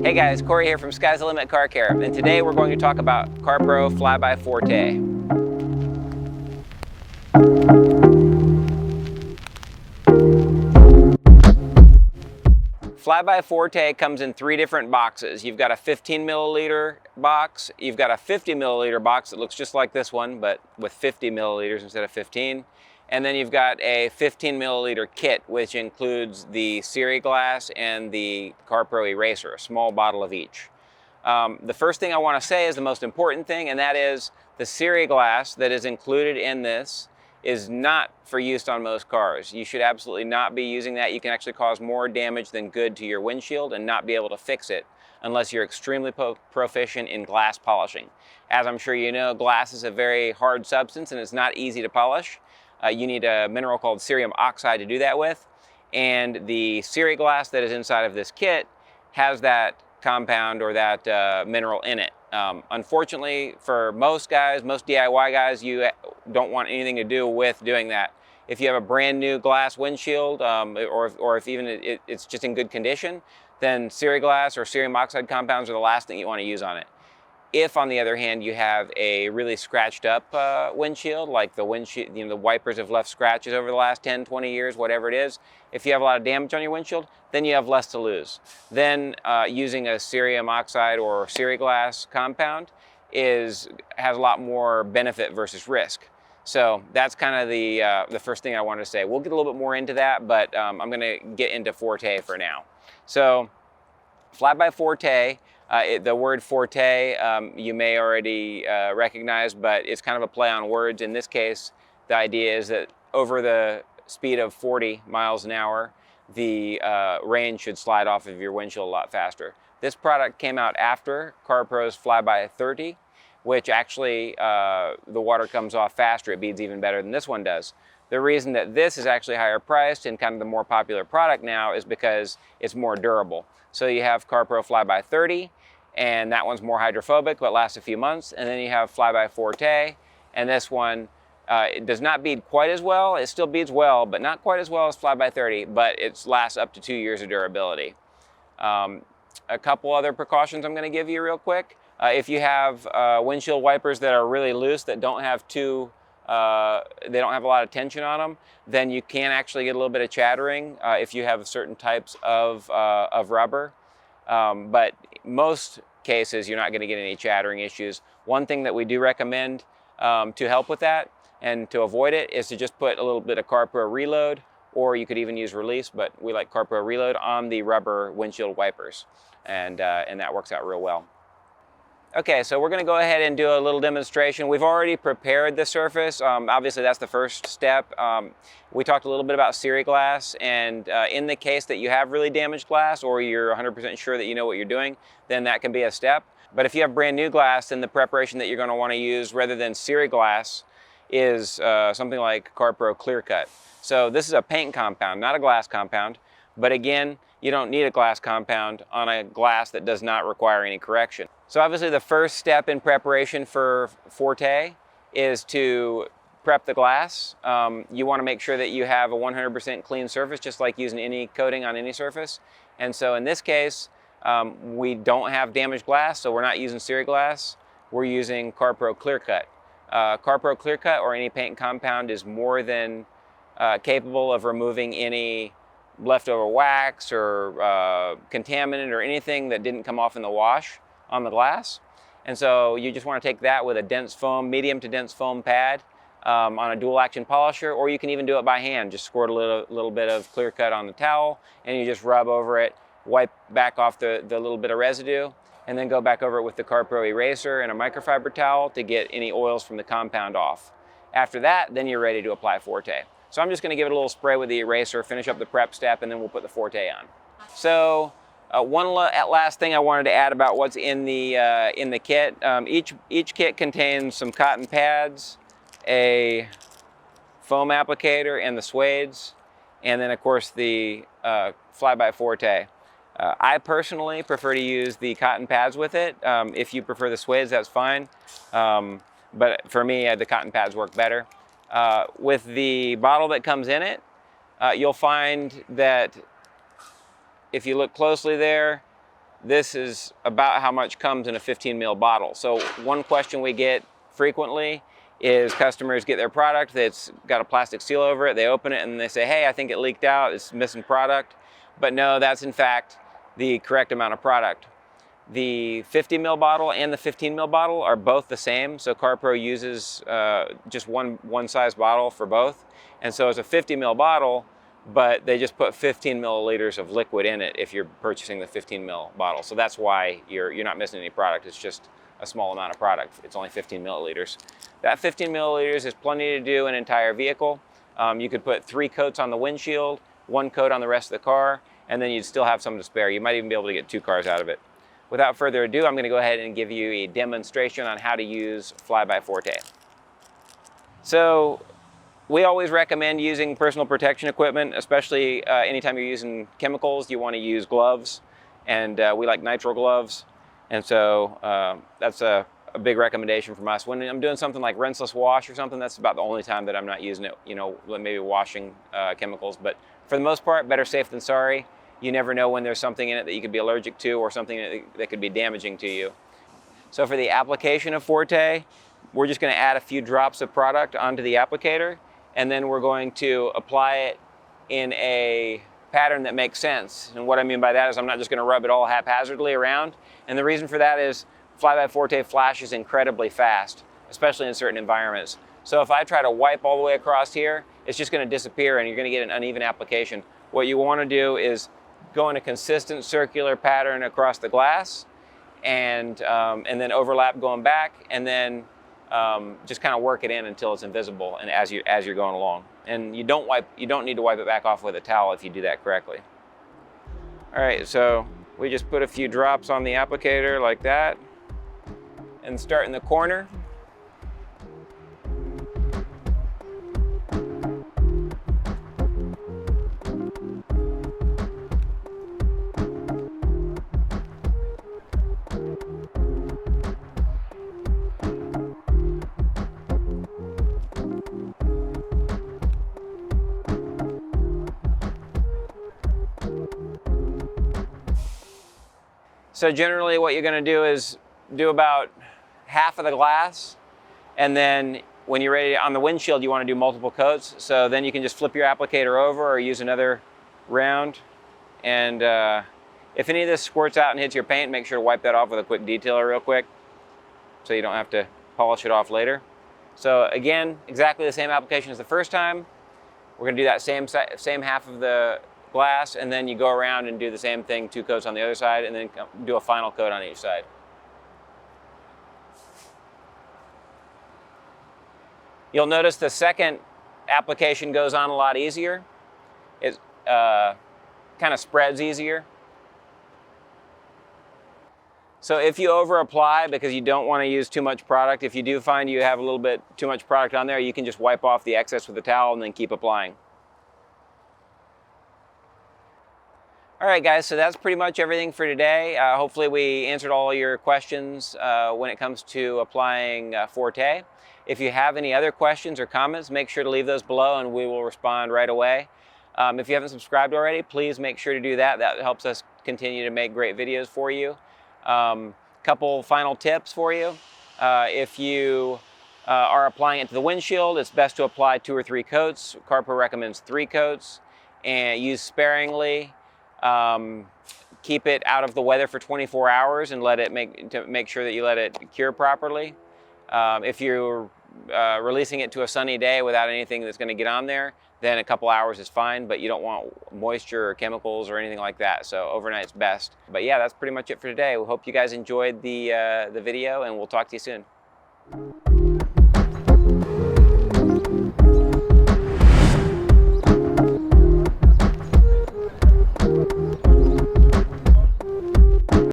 Hey guys, Corey here from Sky's the Limit Car Care, and today we're going to talk about CARPRO FlyBy Forte. FlyBy Forte comes in 3 different boxes. You've got a 15 milliliter box, you've got a 50 milliliter box that looks just like this one, but with 50 milliliters instead of 15. And then you've got a 15 milliliter kit, which includes the Siri glass and the CARPRO eraser, a small bottle of each. The first thing I want to say is the most important thing, and that is the Siri glass that is included in this is not for use on most cars. You should absolutely not be using that. You can actually cause more damage than good to your windshield and not be able to fix it unless you're extremely proficient in glass polishing. As I'm sure you know, glass is a very hard substance and it's not easy to polish. You need a mineral called cerium oxide to do that with, and the Siri glass that is inside of this kit has that compound or that mineral in it. Unfortunately, for most guys, most DIY guys, you don't want anything to do with doing that. If you have a brand new glass windshield, or if even it's just in good condition, then Siri glass or cerium oxide compounds are the last thing you want to use on it. If, on the other hand, you have a really scratched up windshield, like the windshield, the wipers have left scratches over the last 10, 20 years, whatever it is, if you have a lot of damage on your windshield, then you have less to lose. Then using a cerium oxide or Siri glass compound has a lot more benefit versus risk. So that's kind of the first thing I wanted to say. We'll get a little bit more into that, but I'm going to get into Forte for now. So FlyBy Forte. The word Forte you may already recognize, but it's kind of a play on words. In this case, the idea is that over the speed of 40 miles an hour, the rain should slide off of your windshield a lot faster. This product came out after CARPRO's FlyBy 30, which actually the water comes off faster. It beads even better than this one does. The reason that this is actually higher priced and kind of the more popular product now is because it's more durable. So you have CARPRO FlyBy 30, and that one's more hydrophobic but lasts a few months. And then you have FlyBy Forte, and this one it does not bead quite as well. It still beads well, but not quite as well as FlyBy 30, but it lasts up to 2 years of durability. A couple other precautions I'm going to give you real quick. If you have windshield wipers that are really loose, that don't have they don't have a lot of tension on them, then you can actually get a little bit of chattering if you have certain types of rubber. But most cases, you're not going to get any chattering issues. One thing that we do recommend to help with that and to avoid it is to just put a little bit of CARPRO Reload, or you could even use Release, but we like CARPRO Reload on the rubber windshield wipers, and that works out real well. Okay, so we're going to go ahead and do a little demonstration. We've already prepared the surface. Obviously, that's the first step. We talked a little bit about Siri glass, and in the case that you have really damaged glass or you're 100% sure that you know what you're doing, then that can be a step. But if you have brand new glass, then the preparation that you're going to want to use rather than Siri glass is something like CARPRO Clear Cut. So this is a paint compound, not a glass compound. But again, you don't need a glass compound on a glass that does not require any correction. So obviously the first step in preparation for Forte is to prep the glass. You want to make sure that you have a 100% clean surface, just like using any coating on any surface. And so in this case, we don't have damaged glass, so we're not using Siri glass. We're using CARPRO Clear Cut. CARPRO Clear Cut or any paint compound is more than capable of removing any leftover wax or contaminant or anything that didn't come off in the wash on the glass. And so you just want to take that with a dense foam, medium to dense foam pad on a dual action polisher, or you can even do it by hand. Just squirt a little bit of Clear Cut on the towel and you just rub over it, wipe back off the little bit of residue, and then go back over it with the CARPRO eraser and a microfiber towel to get any oils from the compound off. After that, then you're ready to apply Forte. So I'm just going to give it a little spray with the eraser, finish up the prep step, and then we'll put the Forte on. So one last thing I wanted to add about what's in the kit. Each kit contains some cotton pads, a foam applicator, and the suedes, and then of course the FlyBy Forte. I personally prefer to use the cotton pads with it. If you prefer the suedes, that's fine. But for me, the cotton pads work better. With the bottle that comes in it, you'll find that if you look closely there, this is about how much comes in a 15 ml bottle. So one question we get frequently is customers get their product that's got a plastic seal over it, they open it and they say, hey, I think it leaked out, it's missing product. But no, that's in fact the correct amount of product. The 50 ml bottle and the 15 ml bottle are both the same, so CARPRO uses just one size bottle for both. And so it's a 50 ml bottle, but they just put 15 milliliters of liquid in it if you're purchasing the 15 ml bottle. So that's why you're not missing any product. It's just a small amount of product. It's only 15 milliliters. That 15 milliliters is plenty to do an entire vehicle. You could put 3 coats on the windshield, 1 coat on the rest of the car, and then you'd still have some to spare. You might even be able to get 2 cars out of it. Without further ado, I'm going to go ahead and give you a demonstration on how to use FlyBy Forte. So we always recommend using personal protection equipment, especially anytime you're using chemicals. You want to use gloves, and we like nitrile gloves. And so that's a big recommendation from us. When I'm doing something like rinseless wash or something, that's about the only time that I'm not using it, you know, maybe washing chemicals. But for the most part, better safe than sorry. You never know when there's something in it that you could be allergic to or something that could be damaging to you. So for the application of Forte, we're just going to add a few drops of product onto the applicator, and then we're going to apply it in a pattern that makes sense. And what I mean by that is I'm not just going to rub it all haphazardly around. And the reason for that is FlyBy Forte flashes incredibly fast, especially in certain environments. So if I try to wipe all the way across here, it's just going to disappear and you're going to get an uneven application. What you want to do is go in a consistent circular pattern across the glass, and then overlap going back, and then just kind of work it in until it's invisible, and as you're going along. And you don't need to wipe it back off with a towel if you do that correctly. All right, so we just put a few drops on the applicator like that, and start in the corner. So generally what you're going to do is do about half of the glass, and then when you're ready on the windshield you want to do multiple coats. So then you can just flip your applicator over or use another round, and if any of this squirts out and hits your paint, make sure to wipe that off with a quick detailer real quick so you don't have to polish it off later. So again, exactly the same application as the first time. We're going to do that same half of the glass, and then you go around and do the same thing, 2 coats on the other side, and then do a final coat on each side. You'll notice the second application goes on a lot easier. It kind of spreads easier. So if you over apply because you don't want to use too much product, if you do find you have a little bit too much product on there, you can just wipe off the excess with a towel and then keep applying. All right, guys, so that's pretty much everything for today. Hopefully we answered all your questions when it comes to applying Forte. If you have any other questions or comments, make sure to leave those below and we will respond right away. If you haven't subscribed already, please make sure to do that. That helps us continue to make great videos for you. Couple final tips for you. If you are applying it to the windshield, it's best to apply 2 or 3 coats. CARPRO recommends 3 coats, and use sparingly. Keep it out of the weather for 24 hours and make sure that you let it cure properly. If you're releasing it to a sunny day without anything that's going to get on there, then a couple hours is fine, but you don't want moisture or chemicals or anything like that. So overnight's best. But yeah, that's pretty much it for today. We hope you guys enjoyed the video, and we'll talk to you soon.